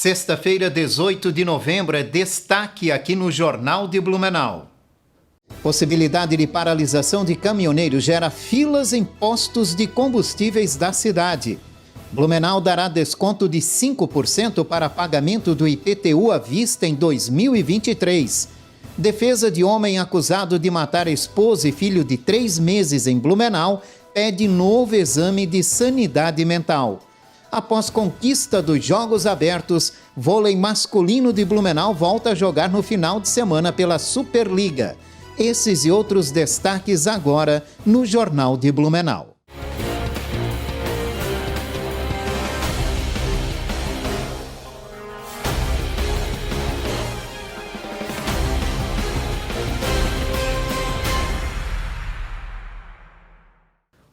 Sexta-feira, 18 de novembro, é destaque aqui no Jornal de Blumenau. Possibilidade de paralisação de caminhoneiros gera filas em postos de combustíveis da cidade. Blumenau dará desconto de 5% para pagamento do IPTU à vista em 2023. Defesa de homem acusado de matar esposa e filho de 3 meses em Blumenau pede novo exame de sanidade mental. Após conquista dos Jogos Abertos, vôlei masculino de Blumenau volta a jogar no final de semana pela Superliga. Esses e outros destaques agora no Jornal de Blumenau.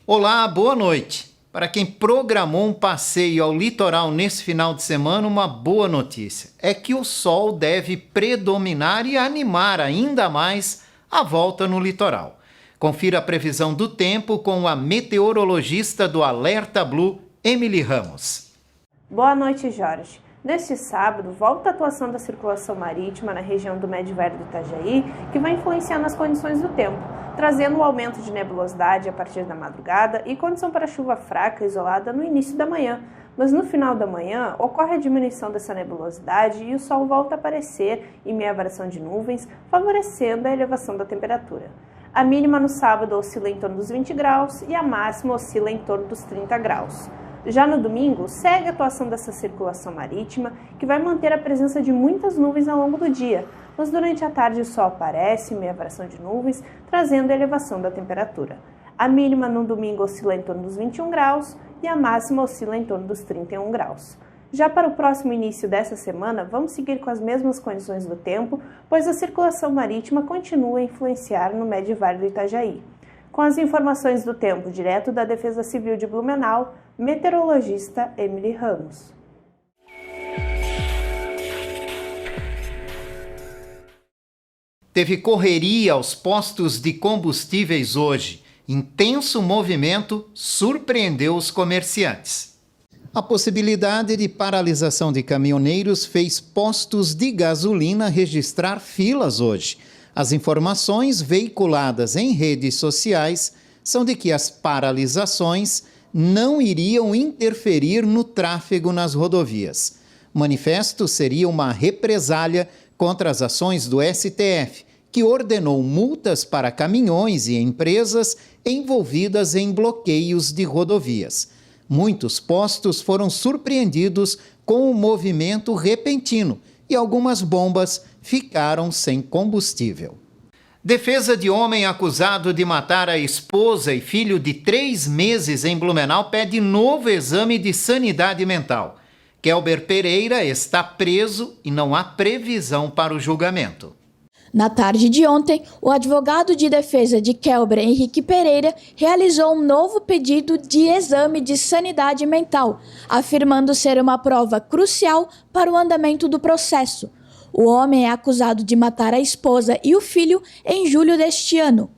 Olá, boa noite. Para quem programou um passeio ao litoral nesse final de semana, uma boa notícia é que o sol deve predominar e animar ainda mais a volta no litoral. Confira a previsão do tempo com a meteorologista do Alerta Blue, Emily Ramos. Boa noite, Jorge. Neste sábado, volta a atuação da circulação marítima na região do Médio Vale do Itajaí, que vai influenciar nas condições do tempo, trazendo um aumento de nebulosidade a partir da madrugada e condição para chuva fraca isolada no início da manhã. Mas no final da manhã, ocorre a diminuição dessa nebulosidade e o sol volta a aparecer em meio à variação de nuvens, favorecendo a elevação da temperatura. A mínima no sábado oscila em torno dos 20 graus e a máxima oscila em torno dos 30 graus. Já no domingo, segue a atuação dessa circulação marítima, que vai manter a presença de muitas nuvens ao longo do dia, mas durante a tarde o sol aparece em meio à variação de nuvens, trazendo a elevação da temperatura. A mínima no domingo oscila em torno dos 21 graus e a máxima oscila em torno dos 31 graus. Já para o próximo início dessa semana, vamos seguir com as mesmas condições do tempo, pois a circulação marítima continua a influenciar no Médio Vale do Itajaí. Com as informações do tempo direto da Defesa Civil de Blumenau, meteorologista Emily Ramos. Teve correria aos postos de combustíveis hoje. Intenso movimento surpreendeu os comerciantes. A possibilidade de paralisação de caminhoneiros fez postos de gasolina registrar filas hoje. As informações veiculadas em redes sociais são de que as paralisações não iriam interferir no tráfego nas rodovias. O manifesto seria uma represália contra as ações do STF, que ordenou multas para caminhões e empresas envolvidas em bloqueios de rodovias. Muitos postos foram surpreendidos com o movimento repentino e algumas bombas ficaram sem combustível. Defesa de homem acusado de matar a esposa e filho de 3 meses em Blumenau pede novo exame de sanidade mental. Kelber Pereira está preso e não há previsão para o julgamento. Na tarde de ontem, o advogado de defesa de Kelber, Henrique Pereira, realizou um novo pedido de exame de sanidade mental, afirmando ser uma prova crucial para o andamento do processo. O homem é acusado de matar a esposa e o filho em julho deste ano.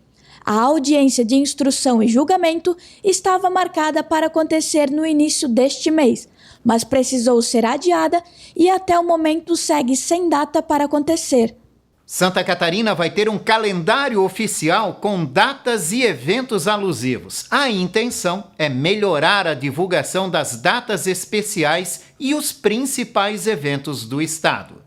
A audiência de instrução e julgamento estava marcada para acontecer no início deste mês, mas precisou ser adiada e até o momento segue sem data para acontecer. Santa Catarina vai ter um calendário oficial com datas e eventos alusivos. A intenção é melhorar a divulgação das datas especiais e os principais eventos do estado.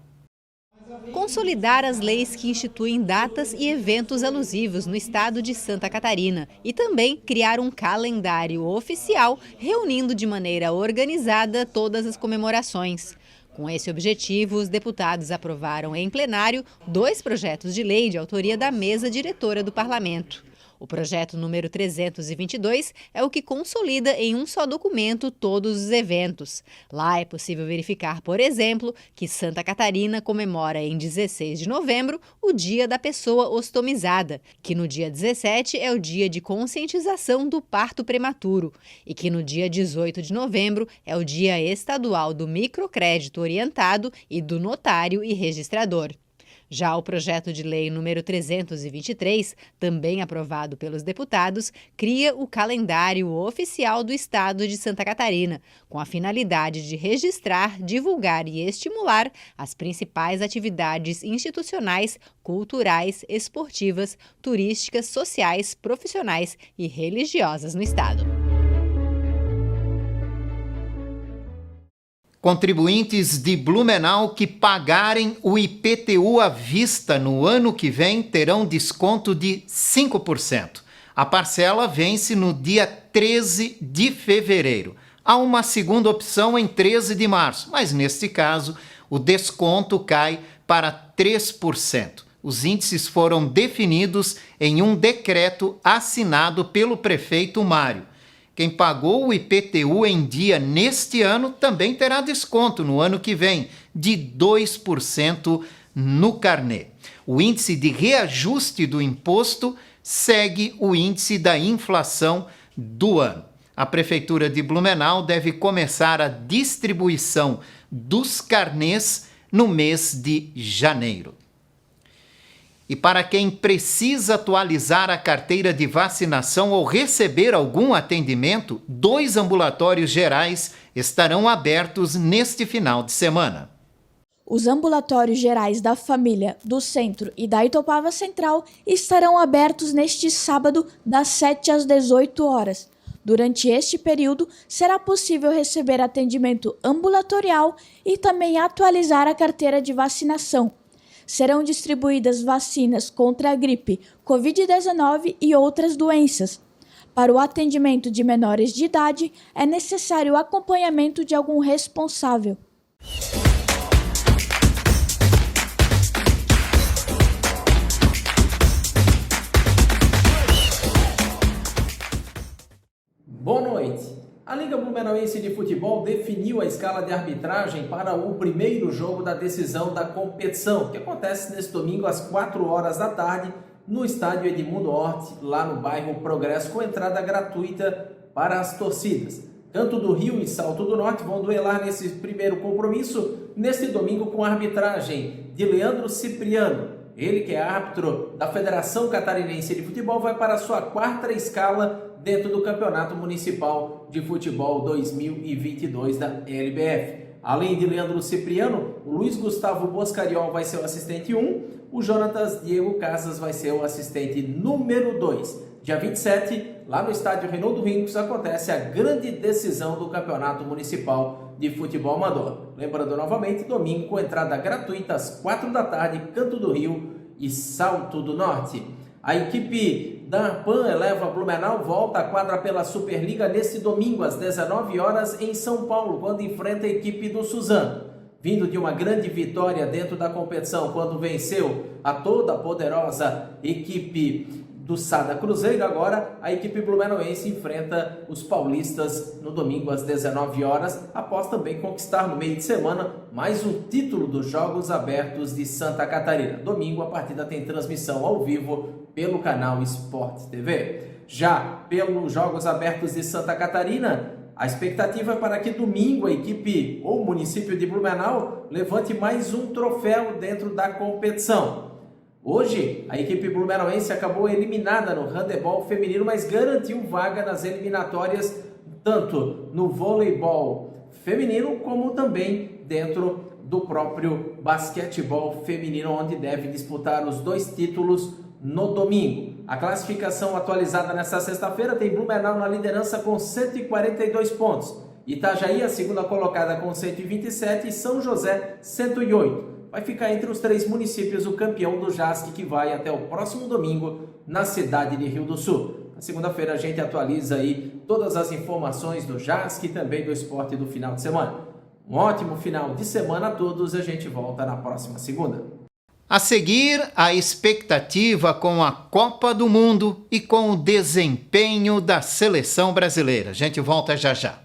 Consolidar as leis que instituem datas e eventos alusivos no estado de Santa Catarina e também criar um calendário oficial reunindo de maneira organizada todas as comemorações. Com esse objetivo, os deputados aprovaram em plenário 2 projetos de lei de autoria da mesa diretora do Parlamento. O projeto número 322 é o que consolida em um só documento todos os eventos. Lá é possível verificar, por exemplo, que Santa Catarina comemora em 16 de novembro o Dia da Pessoa Ostomizada, que no dia 17 é o dia de conscientização do parto prematuro e que no dia 18 de novembro é o Dia Estadual do Microcrédito Orientado e do Notário e Registrador. Já o projeto de lei número 323, também aprovado pelos deputados, cria o calendário oficial do Estado de Santa Catarina, com a finalidade de registrar, divulgar e estimular as principais atividades institucionais, culturais, esportivas, turísticas, sociais, profissionais e religiosas no Estado. Contribuintes de Blumenau que pagarem o IPTU à vista no ano que vem terão desconto de 5%. A parcela vence no dia 13 de fevereiro. Há uma segunda opção em 13 de março, mas neste caso o desconto cai para 3%. Os índices foram definidos em um decreto assinado pelo prefeito Mário. Quem pagou o IPTU em dia neste ano também terá desconto no ano que vem, de 2% no carnê. O índice de reajuste do imposto segue o índice da inflação do ano. A Prefeitura de Blumenau deve começar a distribuição dos carnês no mês de janeiro. E para quem precisa atualizar a carteira de vacinação ou receber algum atendimento, 2 ambulatórios gerais estarão abertos neste final de semana. Os ambulatórios gerais da Família, do Centro e da Itopava Central estarão abertos neste sábado, das 7 às 18 horas. Durante este período, será possível receber atendimento ambulatorial e também atualizar a carteira de vacinação. Serão distribuídas vacinas contra a gripe, Covid-19 e outras doenças. Para o atendimento de menores de idade, é necessário o acompanhamento de algum responsável. Boa noite. A Liga Blumenauense de Futebol definiu a escala de arbitragem para o primeiro jogo da decisão da competição, que acontece neste domingo às 4 horas da tarde, no estádio Edmundo Hort, lá no bairro Progresso, com entrada gratuita para as torcidas. Canto do Rio e Salto do Norte vão duelar nesse primeiro compromisso, neste domingo, com a arbitragem de Leandro Cipriano. Ele, que é árbitro da Federação Catarinense de Futebol, vai para a sua 4ª escala dentro do Campeonato Municipal de Futebol 2022 da LBF. Além de Leandro Cipriano, o Luiz Gustavo Boscariol vai ser o assistente 1, o Jonatas Diego Casas vai ser o assistente número 2. Dia 27, lá no estádio Reinaldo Rincos, acontece a grande decisão do Campeonato Municipal de Futebol Amador. Lembrando novamente, domingo com entrada gratuita às 4 da tarde, Canto do Rio e Salto do Norte. A equipe da PAN Eleva Blumenau volta à quadra pela Superliga neste domingo às 19 horas em São Paulo, quando enfrenta a equipe do Suzano. Vindo de uma grande vitória dentro da competição, quando venceu a toda poderosa equipe do Sada Cruzeiro, agora a equipe blumenauense enfrenta os paulistas no domingo às 19 horas, após também conquistar no meio de semana mais um título dos Jogos Abertos de Santa Catarina. Domingo a partida tem transmissão ao vivo pelo canal Sport TV. Já pelos Jogos Abertos de Santa Catarina, a expectativa é para que domingo a equipe ou o município de Blumenau levante mais um troféu dentro da competição. Hoje, a equipe blumenauense acabou eliminada no handebol feminino, mas garantiu vaga nas eliminatórias, tanto no voleibol feminino, como também dentro do próprio basquetebol feminino, onde deve disputar os 2 títulos no domingo. A classificação atualizada nesta sexta-feira tem Blumenau na liderança com 142 pontos, Itajaí a segunda colocada com 127 e São José 108. Vai ficar entre os 3 municípios o campeão do JASC, que vai até o próximo domingo na cidade de Rio do Sul. Na segunda-feira a gente atualiza aí todas as informações do JASC e também do esporte do final de semana. Um ótimo final de semana a todos e a gente volta na próxima segunda. A seguir, a expectativa com a Copa do Mundo e com o desempenho da seleção brasileira. A gente volta já já.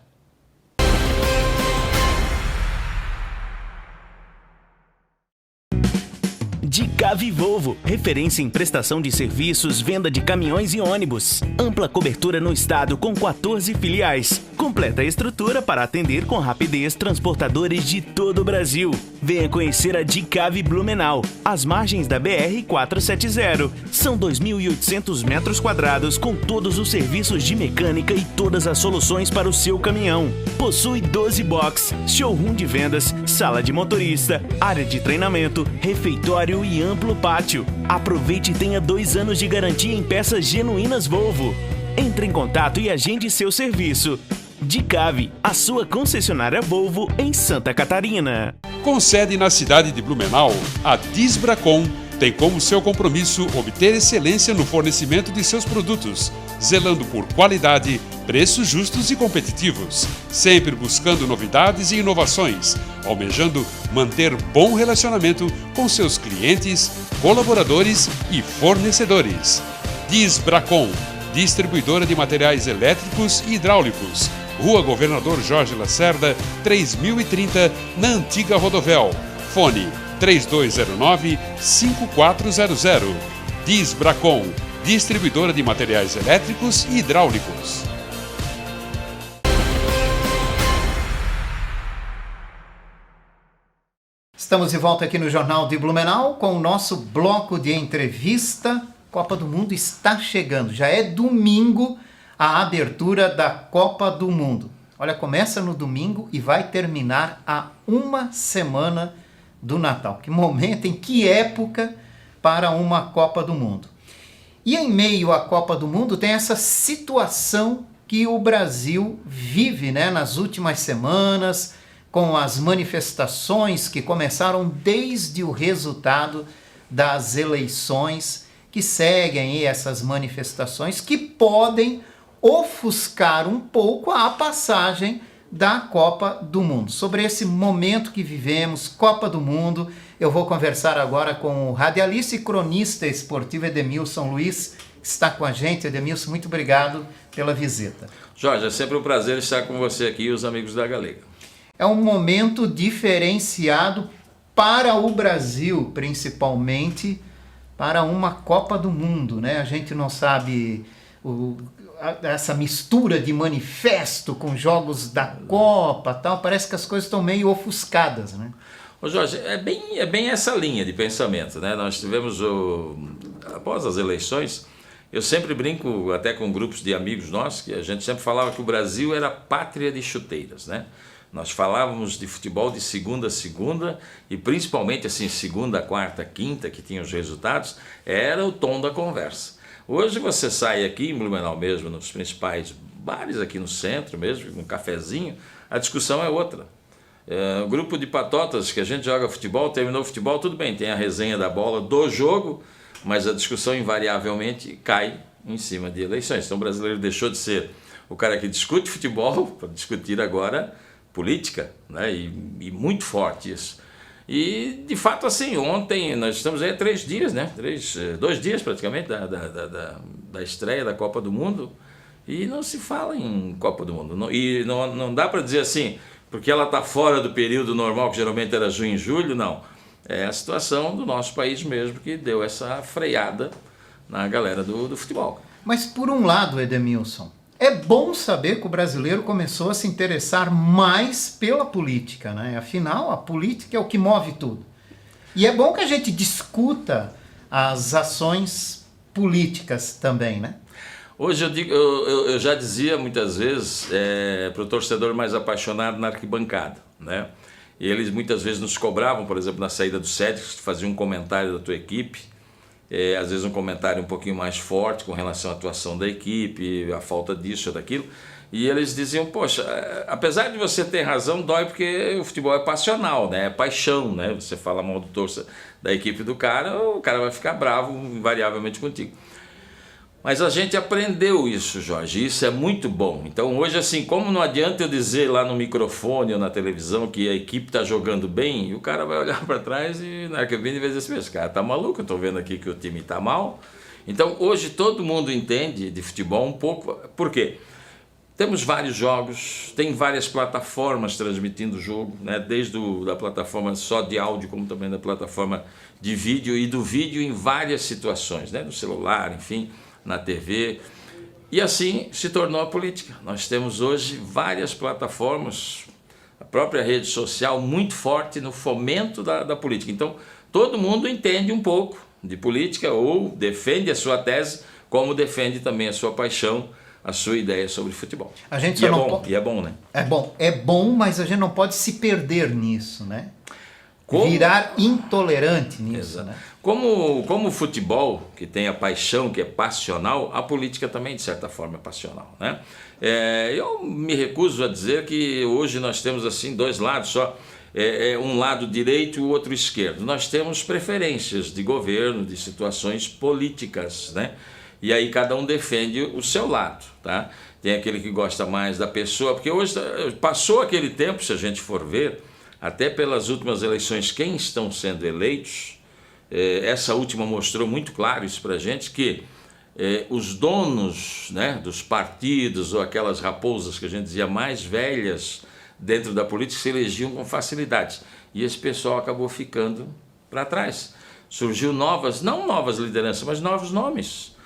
De Cavi Volvo, referência em prestação de serviços, venda de caminhões e ônibus. Ampla cobertura no estado com 14 filiais. Completa estrutura para atender com rapidez transportadores de todo o Brasil. Venha conhecer a Cavi Blumenau, às margens da BR-470. São 2.800 metros quadrados com todos os serviços de mecânica e todas as soluções para o seu caminhão. Possui 12 box, showroom de vendas, sala de motorista, área de treinamento, refeitório e amplo pátio. Aproveite e tenha 2 anos de garantia em peças genuínas Volvo. Entre em contato e agende seu serviço. Cavi, a sua concessionária Volvo em Santa Catarina. Com sede na cidade de Blumenau, a Disbracon tem como seu compromisso obter excelência no fornecimento de seus produtos, zelando por qualidade, preços justos e competitivos, sempre buscando novidades e inovações, almejando manter bom relacionamento com seus clientes, colaboradores e fornecedores. Disbracon, distribuidora de materiais elétricos e hidráulicos. Rua Governador Jorge Lacerda, 3030, na antiga Rodovel. Fone 3209-5400. Disbracon, distribuidora de materiais elétricos e hidráulicos. Estamos de volta aqui no Jornal de Blumenau com o nosso bloco de entrevista. Copa do Mundo está chegando, já é domingo a abertura da Copa do Mundo. Olha, começa no domingo e vai terminar a uma semana do Natal. Que momento, em que época para uma Copa do Mundo. E em meio à Copa do Mundo tem essa situação que o Brasil vive, né, nas últimas semanas, com as manifestações que começaram desde o resultado das eleições, que seguem essas manifestações que podem ofuscar um pouco a passagem da Copa do Mundo. Sobre esse momento que vivemos, Copa do Mundo, eu vou conversar agora com o radialista e cronista esportivo Edemilson Luiz, que está com a gente. Edemilson, muito obrigado pela visita. Jorge, é sempre um prazer estar com você aqui e os amigos da Galega. É um momento diferenciado para o Brasil, principalmente para uma Copa do Mundo, né? A gente não sabe essa mistura de manifesto com jogos da Copa, tal, parece que as coisas estão meio ofuscadas, né? Ô Jorge, é bem essa linha de pensamento, né? Nós tivemos, após as eleições, eu sempre brinco até com grupos de amigos nossos, que a gente sempre falava que o Brasil era pátria de chuteiras, né? Nós falávamos de futebol de segunda a segunda e principalmente assim, segunda, quarta, quinta, que tinha os resultados, era o tom da conversa. Hoje você sai aqui em Blumenau mesmo, nos principais bares aqui no centro mesmo, um cafezinho, a discussão é outra. O grupo de patotas que a gente joga futebol, terminou o futebol, tudo bem, tem a resenha da bola do jogo, mas a discussão invariavelmente cai em cima de eleições. Então o brasileiro deixou de ser o cara que discute futebol para discutir agora política, né? E muito forte isso. E, de fato, assim, ontem, nós estamos aí há 3 dias, né? 2 dias praticamente da estreia da Copa do Mundo e não se fala em Copa do Mundo. Não dá para dizer assim, porque ela está fora do período normal, que geralmente era junho e julho, não. É a situação do nosso país mesmo que deu essa freada na galera do futebol. Mas, por um lado, Edemilson, é bom saber que o brasileiro começou a se interessar mais pela política, né? Afinal, a política é o que move tudo. E é bom que a gente discuta as ações políticas também, né? Hoje eu já dizia muitas vezes para o torcedor mais apaixonado na arquibancada, né? E eles muitas vezes nos cobravam, por exemplo, na saída do SED, faziam um comentário da tua equipe, às vezes um comentário um pouquinho mais forte com relação à atuação da equipe, a falta disso ou daquilo, e eles diziam, poxa, apesar de você ter razão, dói porque o futebol é passional, né? É paixão, né? Você fala mal do da equipe do cara, o cara vai ficar bravo invariavelmente contigo. Mas a gente aprendeu isso, Jorge, isso é muito bom. Então hoje, assim, como não adianta eu dizer lá no microfone ou na televisão que a equipe está jogando bem, e o cara vai olhar para trás e na cabine vai dizer assim, esse cara tá maluco, eu estou vendo aqui que o time está mal. Então hoje todo mundo entende de futebol um pouco. Por quê? Temos vários jogos, tem várias plataformas transmitindo o jogo, né? Desde da plataforma só de áudio, como também da plataforma de vídeo, e do vídeo em várias situações, né? No celular, enfim, na TV. E assim se tornou a política. Nós temos hoje várias plataformas, a própria rede social muito forte no fomento da política. Então, todo mundo entende um pouco de política ou defende a sua tese, como defende também a sua paixão, a sua ideia sobre futebol. A gente e é bom, né? É bom, mas a gente não pode se perder nisso, né? Como... Virar intolerante nisso, né? Como o futebol, que tem a paixão, que é passional, a política também, de certa forma, é passional, né? Eu me recuso a dizer que hoje nós temos assim dois lados só, um lado direito e o outro esquerdo. Nós temos preferências de governo, de situações políticas, né? E aí cada um defende o seu lado, tá? Tem aquele que gosta mais da pessoa, porque hoje passou aquele tempo, se a gente for ver, até pelas últimas eleições, quem estão sendo eleitos, essa última mostrou muito claro isso para a gente, que os donos, né, dos partidos, ou aquelas raposas que a gente dizia mais velhas dentro da política, se elegiam com facilidade. E esse pessoal acabou ficando para trás. Surgiu não novas lideranças, mas novos nomes.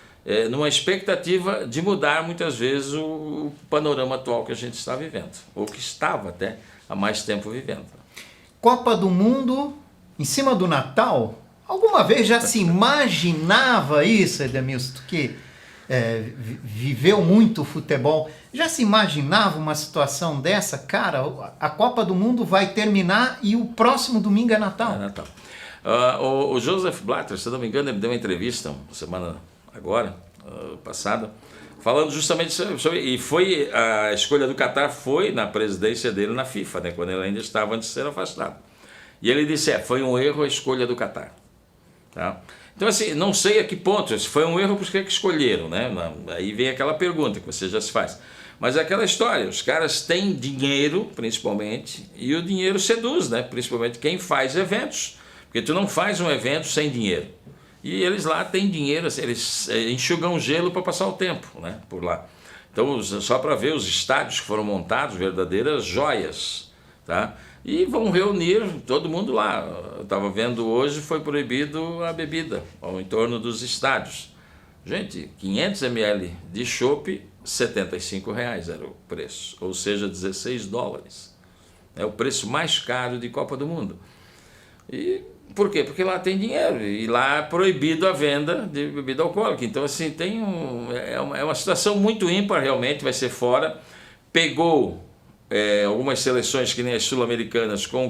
Numa expectativa de mudar muitas vezes o panorama atual que a gente está vivendo, ou que estava até há mais tempo vivendo. Copa do Mundo em cima do Natal? Alguma vez já se imaginava isso, Edemilson, que viveu muito futebol? Já se imaginava uma situação dessa? Cara, a Copa do Mundo vai terminar e o próximo domingo é Natal. É Natal. O Joseph Blatter, se não me engano, ele deu uma entrevista semana passada, falando justamente sobre, e foi a escolha do Qatar foi na presidência dele na FIFA, né, quando ele ainda estava antes de ser afastado. E ele disse, foi um erro a escolha do Qatar. Tá? Então assim, não sei a que ponto, se foi um erro, por que escolheram, né? Aí vem aquela pergunta que você já se faz. Mas é aquela história, os caras têm dinheiro, principalmente, e o dinheiro seduz, né? Principalmente quem faz eventos, porque tu não faz um evento sem dinheiro. E eles lá têm dinheiro, eles enxugam gelo para passar o tempo, né, por lá. Então, só para ver os estádios que foram montados, verdadeiras joias, tá? E vão reunir todo mundo lá. Eu estava vendo hoje, foi proibido a bebida ao entorno dos estádios. Gente, 500 ml de chopp, R$ 75 era o preço, ou seja, $16. É o preço mais caro de Copa do Mundo. E por quê? Porque lá tem dinheiro e lá é proibido a venda de bebida alcoólica. Então, assim, é uma situação muito ímpar, realmente, vai ser fora. Pegou algumas seleções que nem as sul-americanas com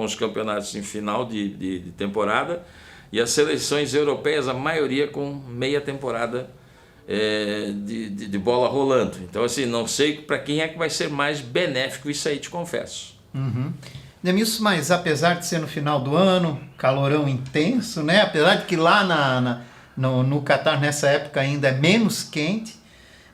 os campeonatos em final de temporada, e as seleções europeias, a maioria com meia temporada de bola rolando. Então, assim, não sei para quem é que vai ser mais benéfico isso aí, te confesso. Uhum. Demilson, mas apesar de ser no final do ano, calorão intenso, né? Apesar de que lá no Qatar nessa época ainda é menos quente,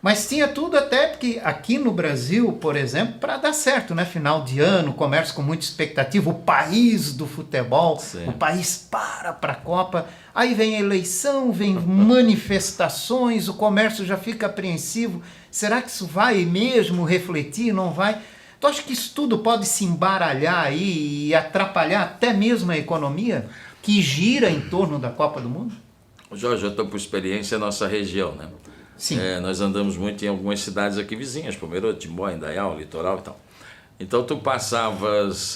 mas tinha tudo até porque aqui no Brasil, por exemplo, para dar certo, né? Final de ano, comércio com muita expectativa, o país do futebol, sim, o país para a Copa, aí vem a eleição, vem manifestações, o comércio já fica apreensivo, será que isso vai mesmo refletir, não vai? Tu acha que isso tudo pode se embaralhar aí e atrapalhar até mesmo a economia que gira em torno da Copa do Mundo? Jorge, eu estou por experiência na nossa região, né? Sim. Nós andamos muito em algumas cidades aqui vizinhas, Pomerode, Timbó, Indaial, Litoral e tal. Então tu passavas,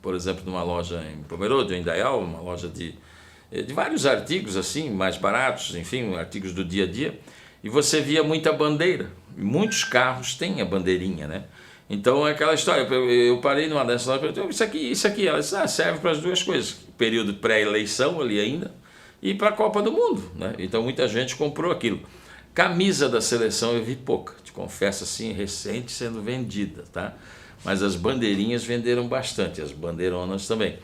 por exemplo, numa loja em Pomerode ou Indaial, uma loja de vários artigos assim, mais baratos, enfim, artigos do dia a dia, e você via muita bandeira. Muitos carros têm a bandeirinha, né? Então é aquela história, eu parei numa dessas lojas e perguntei, isso aqui, ela disse, serve para as duas coisas, período pré-eleição ali ainda, e para a Copa do Mundo, né? Então muita gente comprou aquilo. Camisa da seleção eu vi pouca, te confesso assim, recente sendo vendida, tá? Mas as bandeirinhas venderam bastante, as bandeironas também.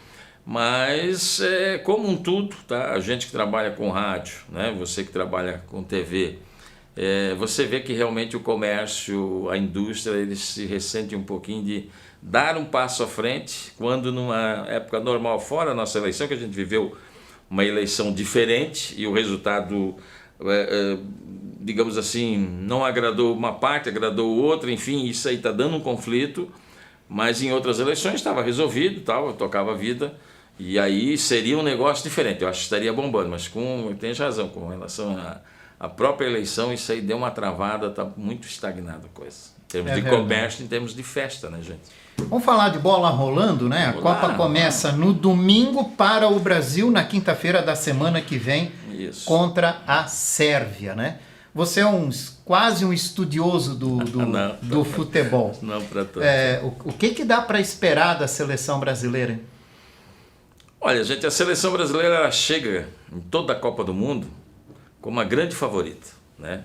Mas como um tudo, tá? A gente que trabalha com rádio, né? Você que trabalha com TV, você vê que realmente o comércio, a indústria, eles se ressentem um pouquinho de dar um passo à frente, quando numa época normal, fora a nossa eleição, que a gente viveu uma eleição diferente e o resultado digamos assim, não agradou uma parte, agradou outra, enfim, isso aí está dando um conflito, mas em outras eleições estava resolvido, tal, eu tocava a vida, e aí seria um negócio diferente, eu acho que estaria bombando, mas tem razão, com relação à própria eleição, isso aí deu uma travada, está muito estagnada a coisa. Em termos de comércio, em termos de festa, né, gente? Vamos falar de bola rolando, né? A Copa começa no domingo para o Brasil, na quinta-feira da semana que vem, contra a Sérvia, né? Você é quase um estudioso do futebol. Não para tanto. O que dá para esperar da seleção brasileira? Olha, gente, a seleção brasileira ela chega em toda a Copa do Mundo como uma grande favorita, né?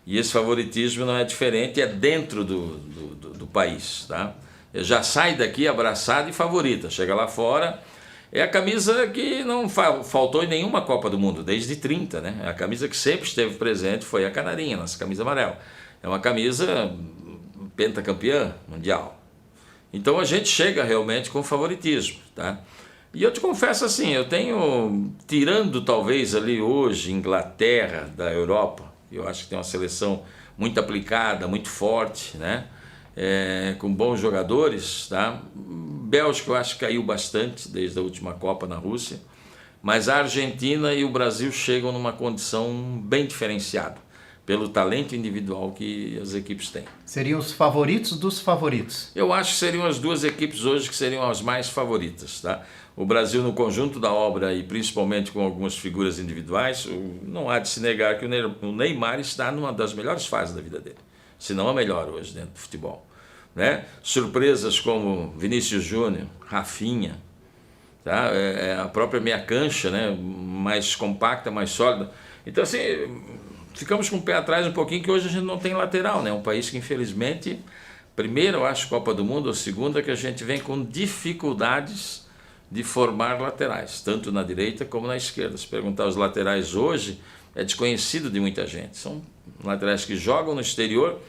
E esse favoritismo não é diferente, é dentro do país, tá? Já sai daqui abraçado e favorita, chega lá fora, é a camisa que não faltou em nenhuma Copa do Mundo, desde 30, né? A camisa que sempre esteve presente foi a canarinha, nossa camisa amarela. É uma camisa pentacampeã mundial. Então a gente chega realmente com favoritismo, tá? E eu te confesso assim, eu tenho, tirando talvez ali hoje Inglaterra da Europa, eu acho que tem uma seleção muito aplicada, muito forte, né? Com bons jogadores, tá? Bélgica eu acho que caiu bastante desde a última Copa na Rússia, mas a Argentina e o Brasil chegam numa condição bem diferenciada pelo talento individual que as equipes têm. Seriam os favoritos dos favoritos? Eu acho que seriam as duas equipes hoje que seriam as mais favoritas, tá? O Brasil no conjunto da obra e principalmente com algumas figuras individuais, não há de se negar que o Neymar está numa das melhores fases da vida dele, se não a melhor hoje dentro do futebol, né? Surpresas como Vinícius Júnior, Rafinha, tá? A própria meia cancha, né? Mais compacta, mais sólida. Então assim, ficamos com o pé atrás um pouquinho, que hoje a gente não tem lateral, né? Um país que infelizmente, primeiro eu acho Copa do Mundo, ou segunda que a gente vem com dificuldades de formar laterais, tanto na direita como na esquerda. Se perguntar os laterais hoje, é desconhecido de muita gente. São laterais que jogam no exterior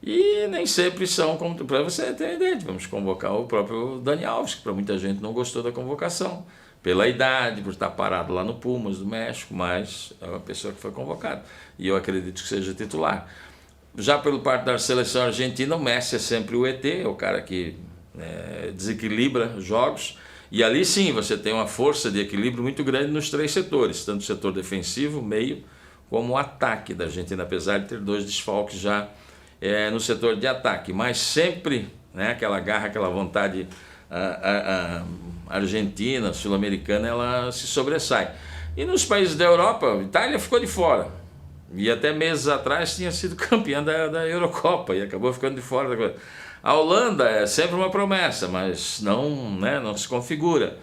e nem sempre são, como para você ter ideia, vamos convocar o próprio Dani Alves, que para muita gente não gostou da convocação, pela idade, por estar parado lá no Pumas do México, mas é uma pessoa que foi convocada e eu acredito que seja titular. Já pelo parte da seleção argentina, o Messi é sempre o ET, é o cara que desequilibra jogos. E ali sim você tem uma força de equilíbrio muito grande nos três setores, tanto o setor defensivo, meio, como o ataque da Argentina, apesar de ter dois desfalques já no setor de ataque. Mas sempre, né, aquela garra, aquela vontade a argentina, sul-americana, ela se sobressai. E nos países da Europa, a Itália ficou de fora. E até meses atrás tinha sido campeã da Eurocopa e acabou ficando de fora da coisa. A Holanda é sempre uma promessa, mas não se configura.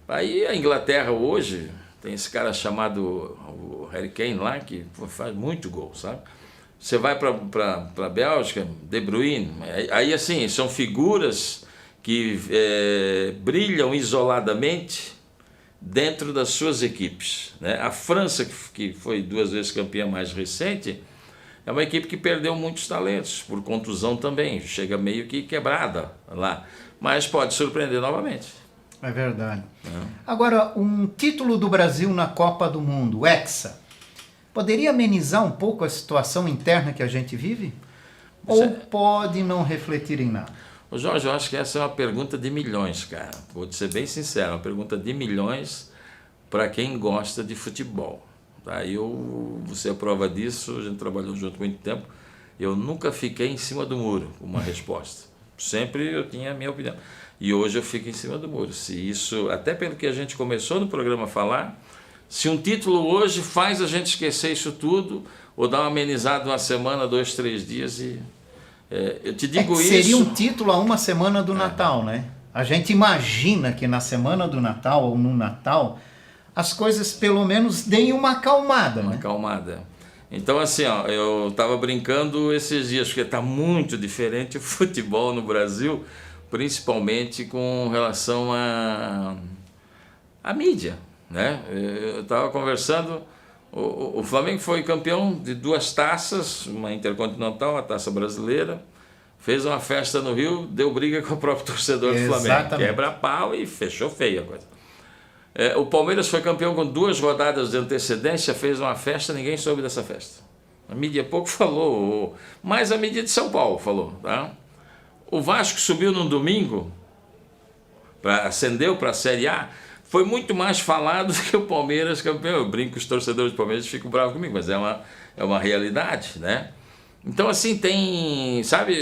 Aí a Inglaterra hoje tem esse cara chamado o Harry Kane lá, que faz muito gol, sabe? Você vai para a Bélgica, De Bruyne, aí assim, são figuras que brilham isoladamente dentro das suas equipes, né? A França, que foi 2 vezes campeã mais recente, é uma equipe que perdeu muitos talentos, por contusão também, chega meio que quebrada lá, mas pode surpreender novamente. É verdade. Agora, um título do Brasil na Copa do Mundo, o Hexa, poderia amenizar um pouco a situação interna que a gente vive? Ou pode não refletir em nada? Ô Jorge, eu acho que essa é uma pergunta de milhões, cara. Vou te ser bem sincero, uma pergunta de milhões para quem gosta de futebol. Tá? Você é prova disso, a gente trabalhou junto há muito tempo, eu nunca fiquei em cima do muro com uma resposta. Sempre eu tinha a minha opinião. E hoje eu fico em cima do muro. Se isso, até pelo que a gente começou no programa a falar, se um título hoje faz a gente esquecer isso tudo, ou dar uma amenizada uma semana, 2, 3 dias e... eu te digo isso... Seria um título a uma semana do Natal, né? A gente imagina que na semana do Natal ou no Natal as coisas pelo menos deem uma acalmada, né? Uma acalmada. Então assim, eu estava brincando esses dias, porque está muito diferente o futebol no Brasil, principalmente com relação à mídia, né? Eu estava conversando, o Flamengo foi campeão de 2 taças, uma intercontinental, a taça brasileira, fez uma festa no Rio, deu briga com o próprio torcedor do Flamengo, quebra pau e fechou feia a coisa. O Palmeiras foi campeão com 2 rodadas de antecedência, fez uma festa, ninguém soube dessa festa. A mídia pouco falou, mas a mídia de São Paulo falou, tá? O Vasco subiu num domingo, ascendeu para a Série A, foi muito mais falado do que o Palmeiras campeão. Eu brinco que os torcedores do Palmeiras ficam bravos comigo, mas é uma realidade, né? Então, assim, tem, sabe,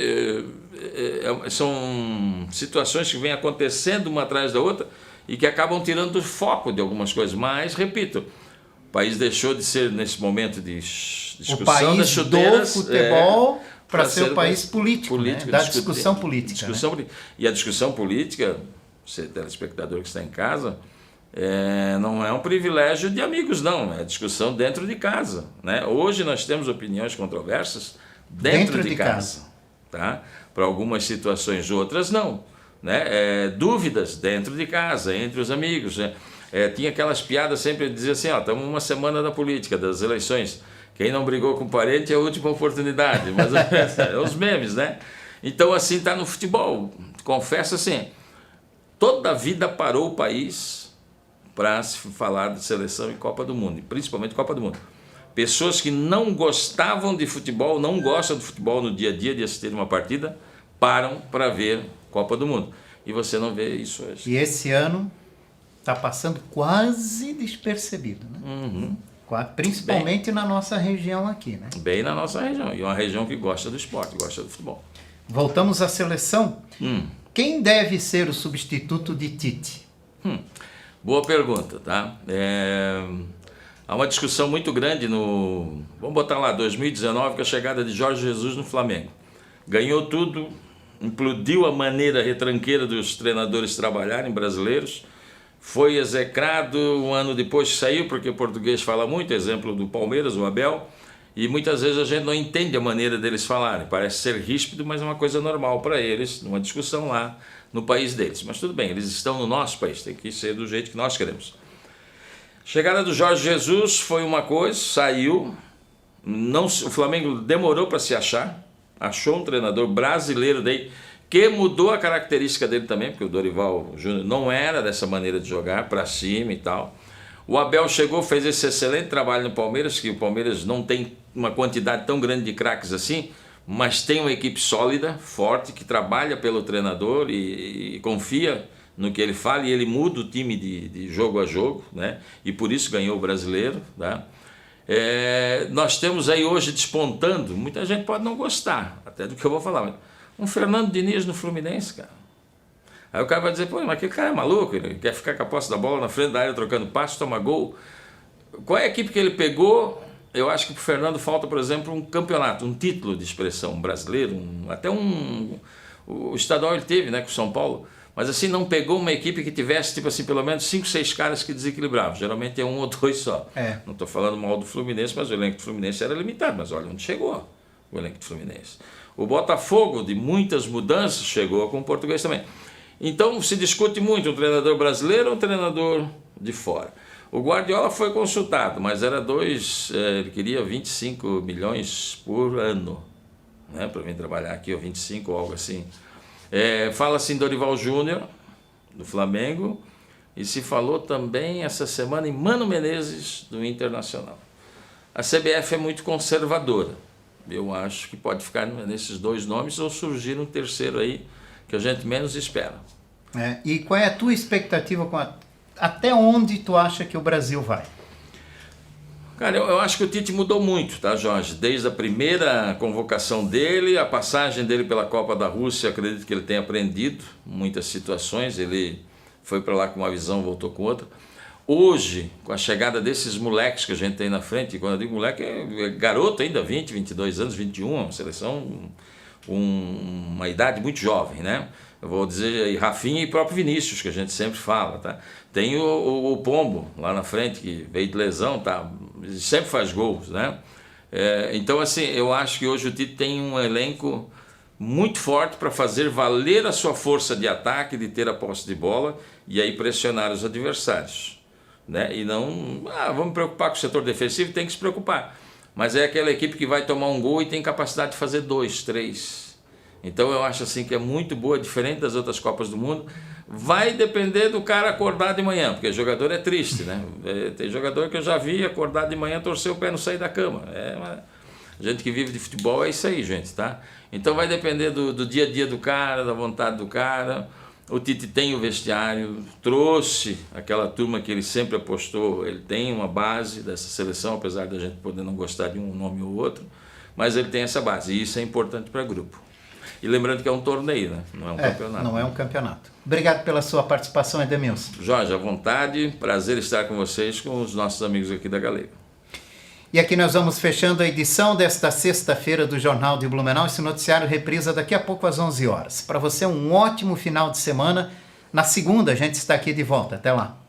são situações que vêm acontecendo uma atrás da outra e que acabam tirando o foco de algumas coisas. Mas, repito, o país deixou de ser, nesse momento de discussão das chuteiras, do futebol para ser o país político, né? Da discussão política. Né? E a discussão política, você telespectador que está em casa, não é um privilégio de amigos, não. É discussão dentro de casa, né? Hoje nós temos opiniões controversas dentro de casa. Tá? Para algumas situações, outras não. Né? Dúvidas dentro de casa, entre os amigos. Né? Tinha aquelas piadas sempre de dizer assim, estamos uma semana da política, das eleições. Quem não brigou com o parente é a última oportunidade. Mas os memes, né? Então, assim, está no futebol. Confesso assim, toda a vida parou o país para se falar de seleção e Copa do Mundo, principalmente Copa do Mundo. Pessoas que não gostavam de futebol, não gostam de futebol no dia a dia de assistir uma partida, param para ver Copa do Mundo. E você não vê isso hoje. E esse ano está passando quase despercebido, né? Uhum. Principalmente na nossa região aqui, né? Bem na nossa região. E uma região que gosta do esporte, gosta do futebol. Voltamos à seleção. Quem deve ser o substituto de Tite? Boa pergunta, tá? Há uma discussão muito grande vamos botar lá, 2019, com a chegada de Jorge Jesus no Flamengo. Ganhou tudo, implodiu a maneira retranqueira dos treinadores trabalharem, brasileiros. Foi execrado, um ano depois saiu, porque o português fala muito, exemplo do Palmeiras, o Abel, e muitas vezes a gente não entende a maneira deles falarem. Parece ser ríspido, mas é uma coisa normal para eles, numa discussão lá no país deles. Mas tudo bem, eles estão no nosso país, tem que ser do jeito que nós queremos. Chegada do Jorge Jesus foi uma coisa, saiu, o Flamengo demorou para se achar, achou um treinador brasileiro daí, que mudou a característica dele também, porque o Dorival Júnior não era dessa maneira de jogar, para cima e tal. O Abel chegou, fez esse excelente trabalho no Palmeiras, que o Palmeiras não tem uma quantidade tão grande de craques assim, mas tem uma equipe sólida, forte, que trabalha pelo treinador e confia no que ele fala, e ele muda o time de jogo a jogo, né? E por isso ganhou o brasileiro. Tá? Nós temos aí hoje despontando, muita gente pode não gostar, até do que eu vou falar, mas um Fernando Diniz no Fluminense, cara. Aí o cara vai dizer, pô, mas aquele cara é maluco, ele quer ficar com a posse da bola na frente da área trocando passe, toma gol. Qual é a equipe que ele pegou? Eu acho que para o Fernando falta, por exemplo, um campeonato, um título de expressão brasileiro, o estadual ele teve, né, com o São Paulo. Mas assim, não pegou uma equipe que tivesse, tipo assim, pelo menos 5, 6 caras que desequilibravam. Geralmente é 1 ou 2 só. Não estou falando mal do Fluminense, mas o elenco do Fluminense era limitado. Mas olha onde chegou o elenco do Fluminense. O Botafogo, de muitas mudanças, chegou com o português também. Então se discute muito um treinador brasileiro ou um treinador de fora. O Guardiola foi consultado, mas era ele queria 25 milhões por ano, né, para vir trabalhar aqui, ou 25 ou algo assim. Fala-se em Dorival Júnior, do Flamengo, e se falou também essa semana em Mano Menezes, do Internacional. A CBF é muito conservadora. Eu acho que pode ficar nesses 2 nomes ou surgir um terceiro aí que a gente menos espera. E qual é a tua expectativa até onde tu acha que o Brasil vai? Cara, eu acho que o Tite mudou muito, tá, Jorge? Desde a primeira convocação dele, a passagem dele pela Copa da Rússia, acredito que ele tenha aprendido muitas situações, ele foi para lá com uma visão, voltou com outra. Hoje, com a chegada desses moleques que a gente tem na frente, e quando eu digo moleque, é garoto ainda, 20, 22 anos, 21, uma seleção, uma idade muito jovem, né? Eu vou dizer aí, Rafinha e próprio Vinícius, que a gente sempre fala, tá? Tem o Pombo lá na frente, que veio de lesão, tá? Sempre faz gols, né? Então, assim, eu acho que hoje o Tite tem um elenco muito forte para fazer valer a sua força de ataque, de ter a posse de bola e aí pressionar os adversários, né? E não, vamos preocupar com o setor defensivo, tem que se preocupar. Mas é aquela equipe que vai tomar um gol e tem capacidade de fazer 2, 3. Então eu acho assim que é muito boa, diferente das outras Copas do Mundo. Vai depender do cara acordar de manhã, porque jogador é triste, né? Tem jogador que eu já vi acordar de manhã, torcer o pé, não sair da cama. Gente que vive de futebol é isso aí, gente, tá? Então vai depender do dia a dia do cara, da vontade do cara. O Tite tem o vestiário, trouxe aquela turma que ele sempre apostou, ele tem uma base dessa seleção, apesar da gente poder não gostar de um nome ou outro, mas ele tem essa base e isso é importante para o grupo. E lembrando que é um torneio, né? Não é um campeonato. Não é um campeonato. Obrigado pela sua participação, Edemilson. Jorge, à vontade, prazer estar com vocês, com os nossos amigos aqui da Galega. E aqui nós vamos fechando a edição desta sexta-feira do Jornal de Blumenau. Esse noticiário reprisa daqui a pouco às 11 horas. Para você, um ótimo final de semana. Na segunda, a gente está aqui de volta. Até lá.